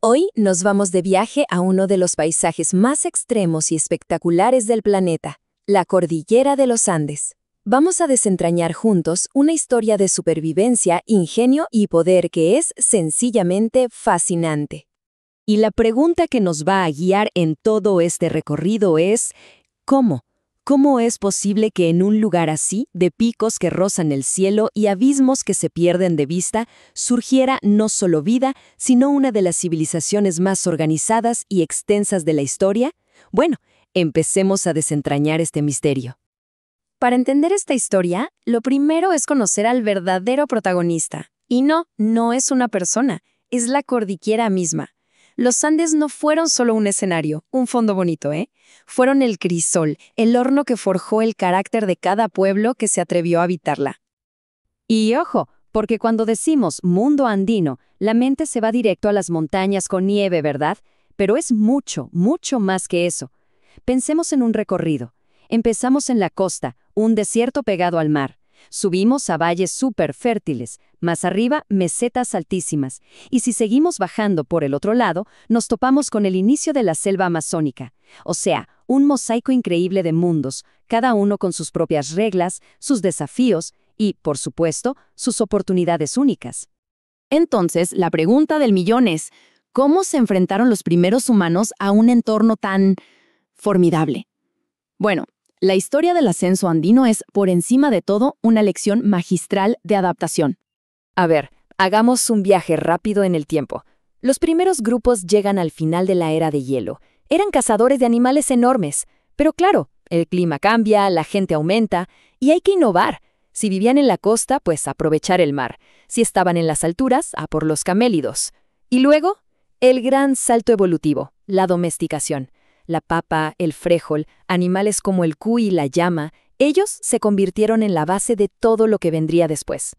Hoy nos vamos de viaje a uno de los paisajes más extremos y espectaculares del planeta, la Cordillera de los Andes. Vamos a desentrañar juntos una historia de supervivencia, ingenio y poder que es sencillamente fascinante. Y la pregunta que nos va a guiar en todo este recorrido es, ¿cómo? ¿Cómo es posible que en un lugar así, de picos que rozan el cielo y abismos que se pierden de vista, surgiera no solo vida, sino una de las civilizaciones más organizadas y extensas de la historia? Bueno, empecemos a desentrañar este misterio. Para entender esta historia, lo primero es conocer al verdadero protagonista. Y no es una persona, es la cordillera misma. Los Andes no fueron solo un escenario, un fondo bonito, Fueron el crisol, el horno que forjó el carácter de cada pueblo que se atrevió a habitarla. Y ojo, porque cuando decimos mundo andino, la mente se va directo a las montañas con nieve, ¿verdad? Pero es mucho, mucho más que eso. Pensemos en un recorrido. Empezamos en la costa, un desierto pegado al mar. Subimos a valles súper fértiles, más arriba mesetas altísimas, y si seguimos bajando por el otro lado, nos topamos con el inicio de la selva amazónica, o sea, un mosaico increíble de mundos, cada uno con sus propias reglas, sus desafíos y, por supuesto, sus oportunidades únicas. Entonces, la pregunta del millón es, ¿cómo se enfrentaron los primeros humanos a un entorno tan formidable? Bueno, la historia del ascenso andino es, por encima de todo, una lección magistral de adaptación. A ver, hagamos un viaje rápido en el tiempo. Los primeros grupos llegan al final de la era de hielo. Eran cazadores de animales enormes. Pero claro, el clima cambia, la gente aumenta, y hay que innovar. Si vivían en la costa, pues aprovechar el mar. Si estaban en las alturas, a por los camélidos. Y luego, el gran salto evolutivo, la domesticación. La papa, el frijol, animales como el cuy y la llama, ellos se convirtieron en la base de todo lo que vendría después.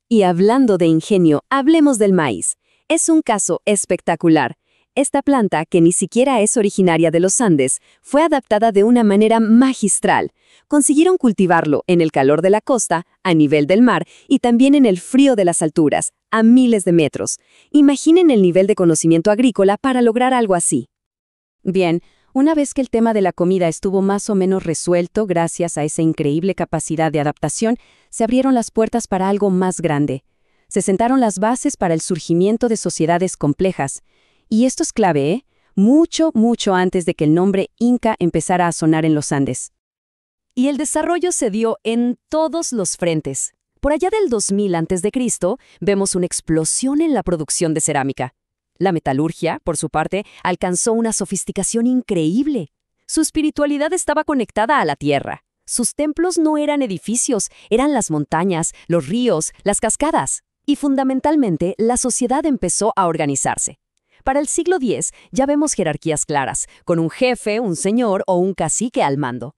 Y hablando de ingenio, hablemos del maíz. Es un caso espectacular. Esta planta, que ni siquiera es originaria de los Andes, fue adaptada de una manera magistral. Consiguieron cultivarlo en el calor de la costa, a nivel del mar, y también en el frío de las alturas, a miles de metros. Imaginen el nivel de conocimiento agrícola para lograr algo así. Bien, una vez que el tema de la comida estuvo más o menos resuelto gracias a esa increíble capacidad de adaptación, se abrieron las puertas para algo más grande. Se sentaron las bases para el surgimiento de sociedades complejas. Y esto es clave, Mucho, mucho antes de que el nombre Inca empezara a sonar en los Andes. Y el desarrollo se dio en todos los frentes. Por allá del 2000 a.C., vemos una explosión en la producción de cerámica. La metalurgia, por su parte, alcanzó una sofisticación increíble. Su espiritualidad estaba conectada a la tierra. Sus templos no eran edificios, eran las montañas, los ríos, las cascadas. Y fundamentalmente, la sociedad empezó a organizarse. Para el siglo X ya vemos jerarquías claras, con un jefe, un señor o un cacique al mando.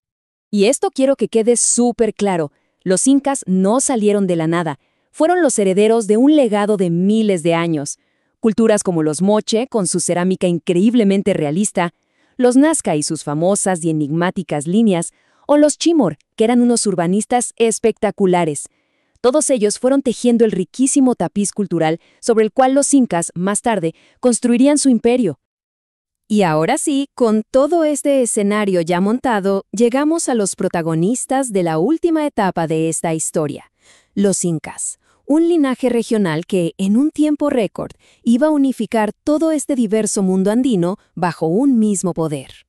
Y esto quiero que quede súper claro. Los incas no salieron de la nada. Fueron los herederos de un legado de miles de años. Culturas como los moche, con su cerámica increíblemente realista, los nazca y sus famosas y enigmáticas líneas, o los chimor, que eran unos urbanistas espectaculares. Todos ellos fueron tejiendo el riquísimo tapiz cultural sobre el cual los incas, más tarde, construirían su imperio. Y ahora sí, con todo este escenario ya montado, llegamos a los protagonistas de la última etapa de esta historia, los incas. Un linaje regional que, en un tiempo récord, iba a unificar todo este diverso mundo andino bajo un mismo poder.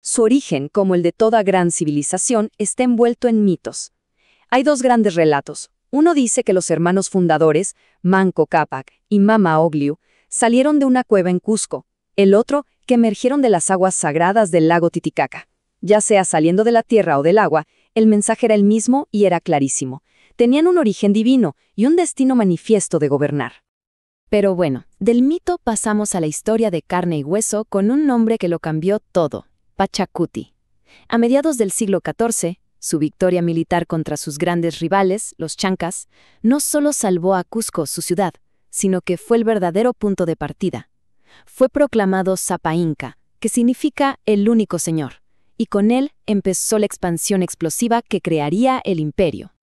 Su origen, como el de toda gran civilización, está envuelto en mitos. Hay dos grandes relatos. Uno dice que los hermanos fundadores, Manco Cápac y Mama Ogliu, salieron de una cueva en Cusco. El otro, que emergieron de las aguas sagradas del lago Titicaca. Ya sea saliendo de la tierra o del agua, el mensaje era el mismo y era clarísimo. Tenían un origen divino y un destino manifiesto de gobernar. Pero bueno, del mito pasamos a la historia de carne y hueso con un nombre que lo cambió todo, Pachacuti. A mediados del siglo XIV, su victoria militar contra sus grandes rivales, los chancas, no solo salvó a Cusco, su ciudad, sino que fue el verdadero punto de partida. Fue proclamado Sapa Inca, que significa el único señor, y con él empezó la expansión explosiva que crearía el imperio.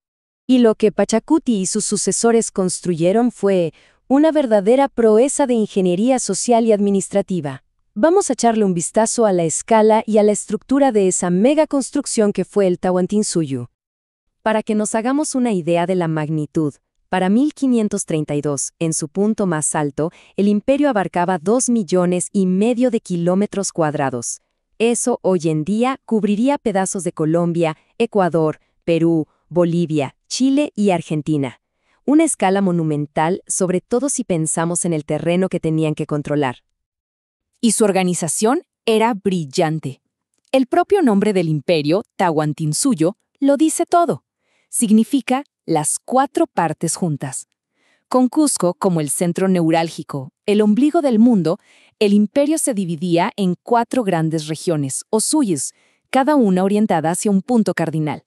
Y lo que Pachacuti y sus sucesores construyeron fue Una verdadera proeza de ingeniería social y administrativa. Vamos a echarle un vistazo a la escala y a la estructura de esa mega construcción que fue el Tahuantinsuyo. Para que nos hagamos una idea de la magnitud, para 1532, en su punto más alto, el imperio abarcaba 2,5 millones de kilómetros cuadrados. Eso hoy en día cubriría pedazos de Colombia, Ecuador, Perú, Bolivia, Chile y Argentina. Una escala monumental, sobre todo si pensamos en el terreno que tenían que controlar. Y su organización era brillante. El propio nombre del imperio, Tahuantinsuyo, lo dice todo. Significa las 4 partes juntas. Con Cusco como el centro neurálgico, el ombligo del mundo, el imperio se dividía en 4 grandes regiones, o suyos, cada una orientada hacia un punto cardinal.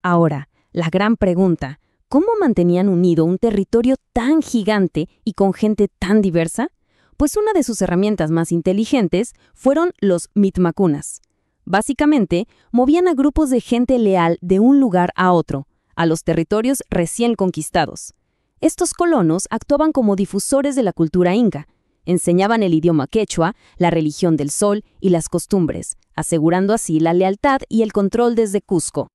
Ahora, la gran pregunta, ¿cómo mantenían unido un territorio tan gigante y con gente tan diversa? Pues una de sus herramientas más inteligentes fueron los mitmacunas. Básicamente, movían a grupos de gente leal de un lugar a otro, a los territorios recién conquistados. Estos colonos actuaban como difusores de la cultura inca, enseñaban el idioma quechua, la religión del sol y las costumbres, asegurando así la lealtad y el control desde Cusco.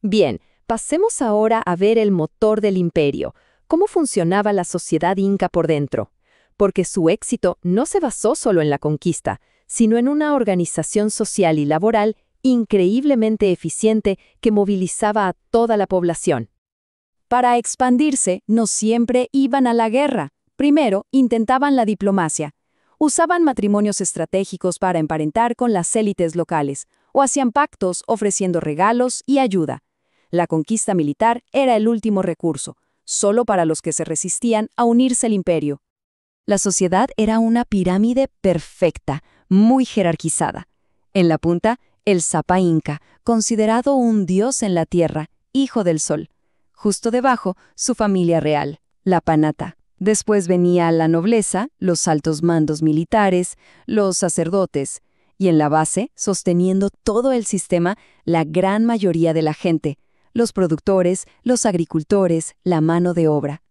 Bien, pasemos ahora a ver el motor del imperio, cómo funcionaba la sociedad inca por dentro, porque su éxito no se basó solo en la conquista, sino en una organización social y laboral increíblemente eficiente que movilizaba a toda la población. Para expandirse, no siempre iban a la guerra. Primero, intentaban la diplomacia. Usaban matrimonios estratégicos para emparentar con las élites locales, o hacían pactos ofreciendo regalos y ayuda. La conquista militar era el último recurso, solo para los que se resistían a unirse al imperio. La sociedad era una pirámide perfecta, muy jerarquizada. En la punta, el Sapa Inca, considerado un dios en la tierra, hijo del sol. Justo debajo, su familia real, la Panata. Después venía la nobleza, los altos mandos militares, los sacerdotes. Y en la base, sosteniendo todo el sistema, la gran mayoría de la gente, los productores, los agricultores, la mano de obra.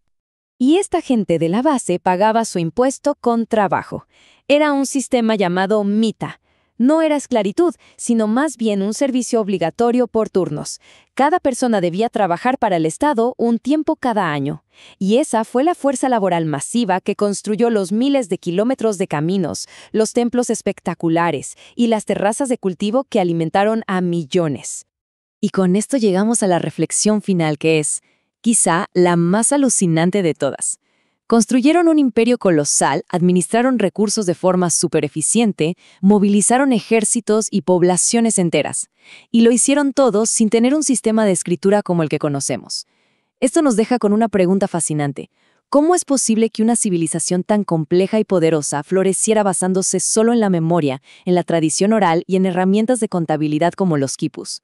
Y esta gente de la base pagaba su impuesto con trabajo. Era un sistema llamado mita. No era esclavitud, sino más bien un servicio obligatorio por turnos. Cada persona debía trabajar para el Estado un tiempo cada año. Y esa fue la fuerza laboral masiva que construyó los miles de kilómetros de caminos, los templos espectaculares y las terrazas de cultivo que alimentaron a millones. Y con esto llegamos a la reflexión final que es, quizá la más alucinante de todas. Construyeron un imperio colosal, administraron recursos de forma supereficiente, movilizaron ejércitos y poblaciones enteras. Y lo hicieron todo sin tener un sistema de escritura como el que conocemos. Esto nos deja con una pregunta fascinante. ¿Cómo es posible que una civilización tan compleja y poderosa floreciera basándose solo en la memoria, en la tradición oral y en herramientas de contabilidad como los quipus?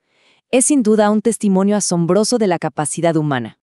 Es sin duda un testimonio asombroso de la capacidad humana.